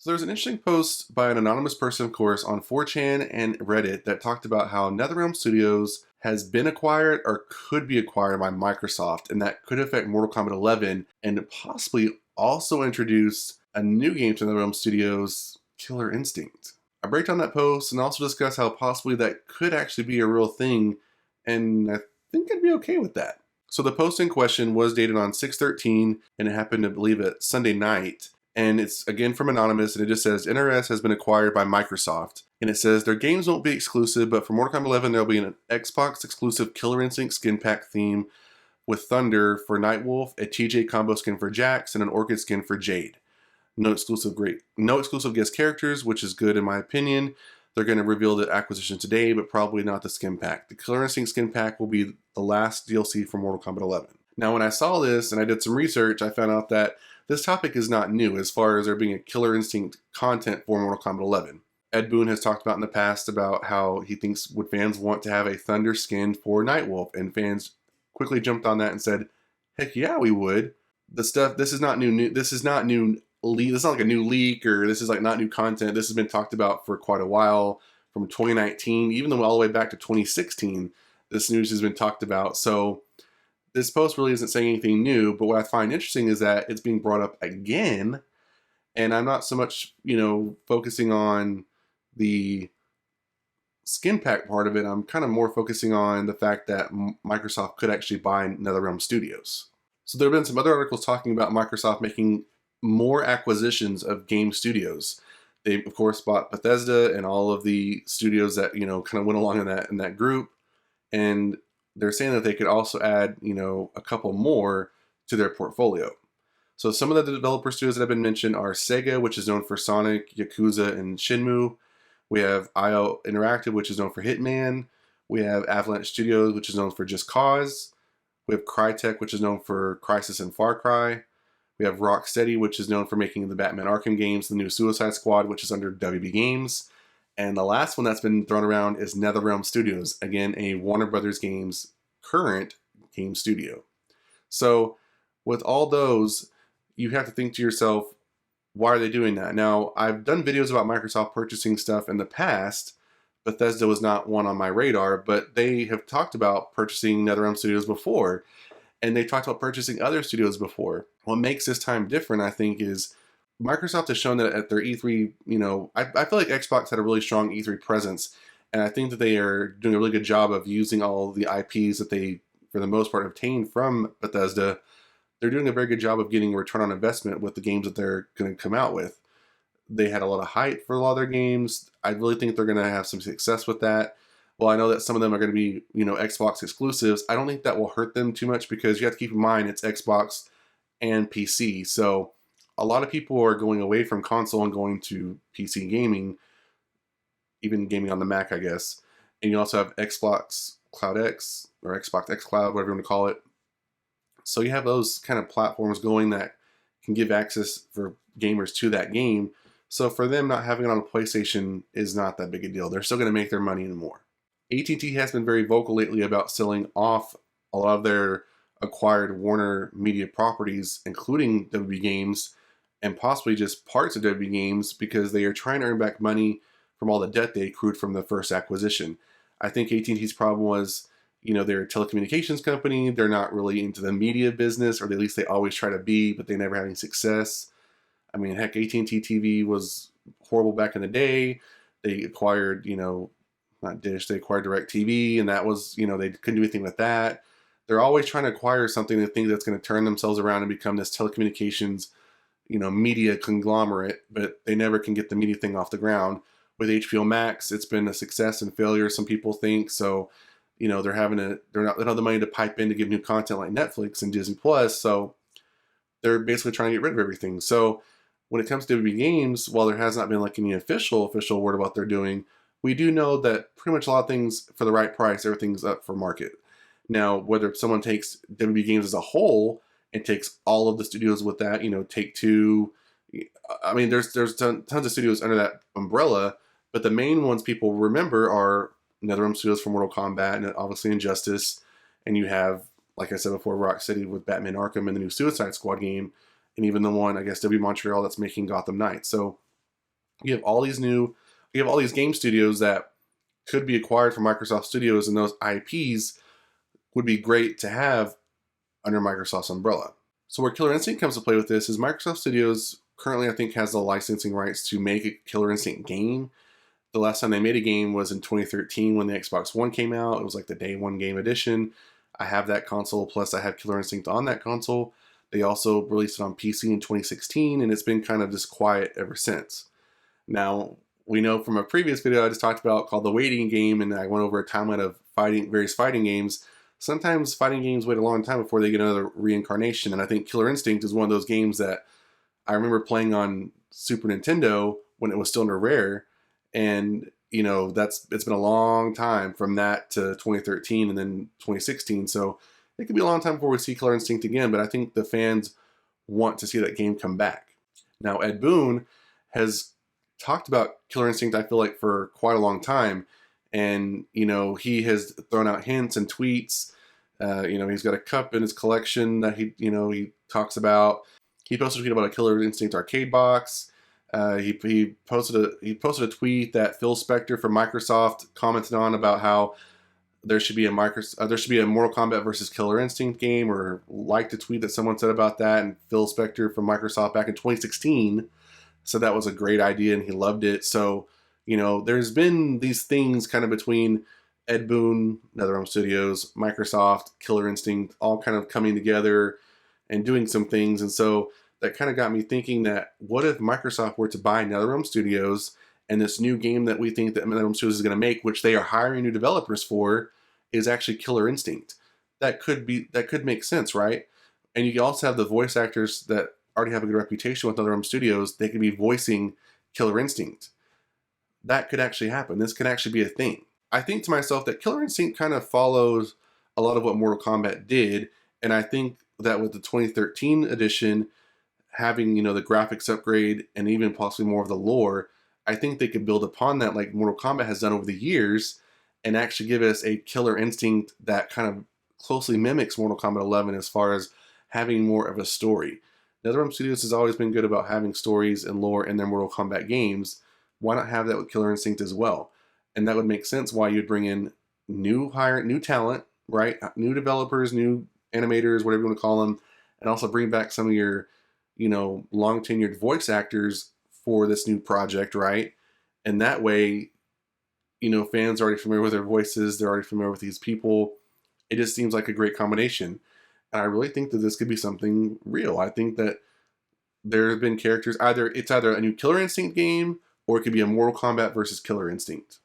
So there's an interesting post by an anonymous person, of course, on 4chan and Reddit that talked about how NetherRealm Studios has been acquired or could be acquired by Microsoft, and that could affect Mortal Kombat 11 and possibly also introduce a new game to NetherRealm Studios, Killer Instinct. I break down that post and also discuss how possibly that could actually be a real thing, and I think I'd be okay with that. So the post in question was dated on 6/13, and it happened to believe it Sunday night. And it's again from Anonymous, and it just says NRS has been acquired by Microsoft. And it says their games won't be exclusive, but for Mortal Kombat 11, there'll be an Xbox exclusive Killer Instinct skin pack theme with Thunder for Nightwolf, a TJ combo skin for Jax, and an Orchid skin for Jade. No exclusive guest characters, which is good in my opinion. They're going to reveal the acquisition today, but probably not the skin pack. The Killer Instinct skin pack will be the last DLC for Mortal Kombat 11. Now, when I saw this and I did some research, I found out that this topic is not new as far as there being a Killer Instinct content for Mortal Kombat 11. Ed Boon has talked about in the past about how he thinks would fans want to have a Thunder skin for Nightwolf, and fans quickly jumped on that and said, "Heck yeah, we would." This is not new. This is not new. This is not like a new leak, or this is like not new content. This has been talked about for quite a while, from 2019, even though all the way back to 2016. This news has been talked about. So this post really isn't saying anything new, but what I find interesting is that it's being brought up again, and I'm not so much, focusing on the skin pack part of it. I'm kind of more focusing on the fact that Microsoft could actually buy NetherRealm Studios. So there have been some other articles talking about Microsoft making more acquisitions of game studios. They, of course, bought Bethesda and all of the studios that, kind of went along in that group. And they're saying that they could also add, a couple more to their portfolio. So some of the developer studios that have been mentioned are Sega, which is known for Sonic, Yakuza, and Shenmue. We have IO Interactive, which is known for Hitman. We have Avalanche Studios, which is known for Just Cause. We have Crytek, which is known for Crysis and Far Cry. We have Rocksteady, which is known for making the Batman Arkham games, the new Suicide Squad, which is under WB Games. And the last one that's been thrown around is NetherRealm Studios, again, a Warner Brothers Games current game studio. So with all those, you have to think to yourself, why are they doing that? Now, I've done videos about Microsoft purchasing stuff in the past. Bethesda was not one on my radar, but they have talked about purchasing NetherRealm Studios before, and they talked about purchasing other studios before. What makes this time different, I think, is Microsoft has shown that at their E3, I feel like Xbox had a really strong E3 presence, and I think that they are doing a really good job of using all the IPs that they, for the most part, obtained from Bethesda. They're doing a very good job of getting a return on investment with the games that they're going to come out with. They had a lot of hype for a lot of their games. I really think they're going to have some success with that. Well, I know that some of them are going to be, Xbox exclusives. I don't think that will hurt them too much because you have to keep in mind it's Xbox and PC. So a lot of people are going away from console and going to PC gaming, even gaming on the Mac, I guess. And you also have Xbox Cloud X or Xbox X Cloud, whatever you want to call it. So you have those kind of platforms going that can give access for gamers to that game. So for them, not having it on a PlayStation is not that big a deal. They're still going to make their money and more. AT&T has been very vocal lately about selling off a lot of their acquired Warner Media properties, including WB Games, and possibly just parts of WB Games, because they are trying to earn back money from all the debt they accrued from the first acquisition. I think AT&T's problem was, they're a telecommunications company. They're not really into the media business, or at least they always try to be, but they never had any success. I mean, heck, AT&T TV was horrible back in the day. They acquired, not Dish, they acquired DirecTV, and that was, they couldn't do anything with that. They're always trying to acquire something they think that's going to turn themselves around and become this telecommunications, media conglomerate, but they never can get the media thing off the ground. With HBO Max, it's been a success and failure, some people think. So, they don't have the money to pipe in to give new content like Netflix and Disney Plus. So they're basically trying to get rid of everything. So when it comes to WB Games, while there has not been like any official word about what they're doing, we do know that pretty much a lot of things for the right price, everything's up for market. Now, whether someone takes WB Games as a whole and takes all of the studios with that, Take-Two, I mean, there's tons of studios under that umbrella, but the main ones people remember are NetherRealm Studios for Mortal Kombat and obviously Injustice, and you have, like I said before, Rocksteady with Batman Arkham and the new Suicide Squad game, and even the one, I guess, W Montreal that's making Gotham Knights. So You have all these game studios that could be acquired from Microsoft Studios, and those IPs would be great to have under Microsoft's umbrella. So where Killer Instinct comes to play with this is Microsoft Studios currently, I think, has the licensing rights to make a Killer Instinct game. The last time they made a game was in 2013 when the Xbox One came out. It was like the day one game edition. I have that console, plus I have Killer Instinct on that console. They also released it on PC in 2016, and it's been kind of just quiet ever since. Now, we know from a previous video I just talked about called The Waiting Game, and I went over a timeline of various fighting games. Sometimes fighting games wait a long time before they get another reincarnation, and I think Killer Instinct is one of those games that I remember playing on Super Nintendo when it was still under Rare, and you know, it's been a long time from that to 2013 and then 2016, so it could be a long time before we see Killer Instinct again, but I think the fans want to see that game come back. Now, Ed Boon has talked about Killer Instinct, I feel like, for quite a long time, and you know, he has thrown out hints and tweets. You know, he's got a cup in his collection that he talks about. He posted a tweet about a Killer Instinct arcade box. He posted a tweet that Phil Spector from Microsoft commented on about how there should be a Mortal Kombat versus Killer Instinct game, or liked a tweet that someone said about that, and Phil Spector from Microsoft back in 2016 said that was a great idea and he loved it. So, you know, there's been these things kind of between Ed Boon, NetherRealm Studios, Microsoft, Killer Instinct, all kind of coming together and doing some things. And so that kind of got me thinking that what if Microsoft were to buy NetherRealm Studios, and this new game that we think that NetherRealm Studios is going to make, which they are hiring new developers for, is actually Killer Instinct. That could make sense, right? And you also have the voice actors that already have a good reputation with NetherRealm Studios. They could be voicing Killer Instinct. That could actually happen. This could actually be a thing. I think to myself that Killer Instinct kind of follows a lot of what Mortal Kombat did, and I think that with the 2013 edition having, you know, the graphics upgrade and even possibly more of the lore, I think they could build upon that like Mortal Kombat has done over the years and actually give us a Killer Instinct that kind of closely mimics Mortal Kombat 11 as far as having more of a story. NetherRealm Studios has always been good about having stories and lore in their Mortal Kombat games. Why not have that with Killer Instinct as well? And that would make sense why you'd bring in new talent, right? New developers, new animators, whatever you want to call them, and also bring back some of your, you know, long tenured voice actors for this new project, right? And that way, you know, fans are already familiar with their voices, they're already familiar with these people. It just seems like a great combination. And I really think that this could be something real. I think that there have been characters, it's either a new Killer Instinct game or it could be a Mortal Kombat versus Killer Instinct.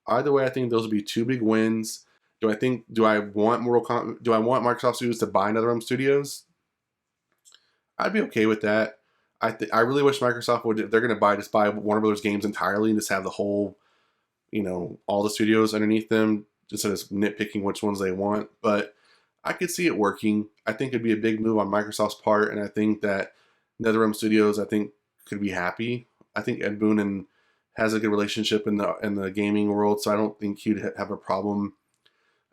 Either way, I think those would be two big wins. Do I want Microsoft Studios to buy NetherRealm Studios? I'd be okay with that. I really wish Microsoft would, if they're going to just buy Warner Brothers games entirely and just have the whole, you know, all the studios underneath them, instead of nitpicking which ones they want. But I could see it working. I think it'd be a big move on Microsoft's part, and I think that NetherRealm Studios, could be happy. I think Ed Boon has a good relationship in the gaming world, so I don't think he'd have a problem.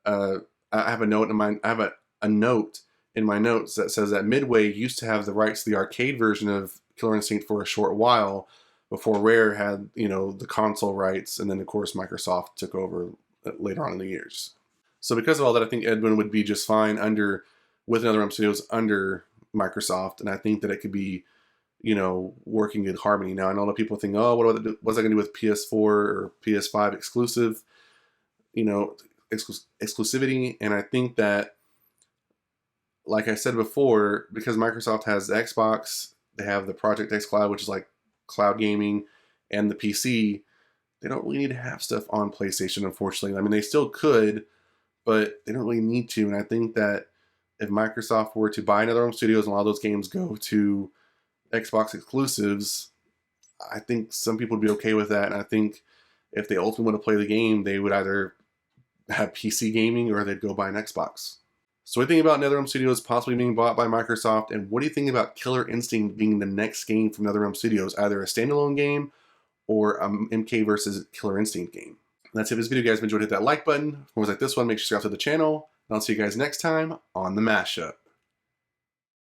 I have a note in my notes that says that Midway used to have the rights to the arcade version of Killer Instinct for a short while before Rare had, you know, the console rights, and then of course Microsoft took over later on in the years. So because of all that, I think Ed Boon would be just fine with NetherRealm Studios under Microsoft, and I think that it could be, you know, working in harmony. Now I know a lot of people think, oh, what's that going to do with PS4 or PS5 exclusive, you know, exclusivity? And I think that, like I said before, because Microsoft has the Xbox, they have the Project X Cloud, which is like cloud gaming, and the PC, they don't really need to have stuff on PlayStation, unfortunately. I mean, they still could, but they don't really need to. And I think that if Microsoft were to buy NetherRealm Studios and a lot of those games go to Xbox exclusives, I think some people would be okay with that. And I think if they ultimately want to play the game, they would either have PC gaming or they'd go buy an Xbox. So what do you think about NetherRealm Studios possibly being bought by Microsoft? And what do you think about Killer Instinct being the next game from NetherRealm Studios? Either a standalone game or a MK versus Killer Instinct game. And that's it for this video, guys. If you enjoyed, hit that like button. For ones like this one, make sure to subscribe to the channel. And I'll see you guys next time on The Mashup.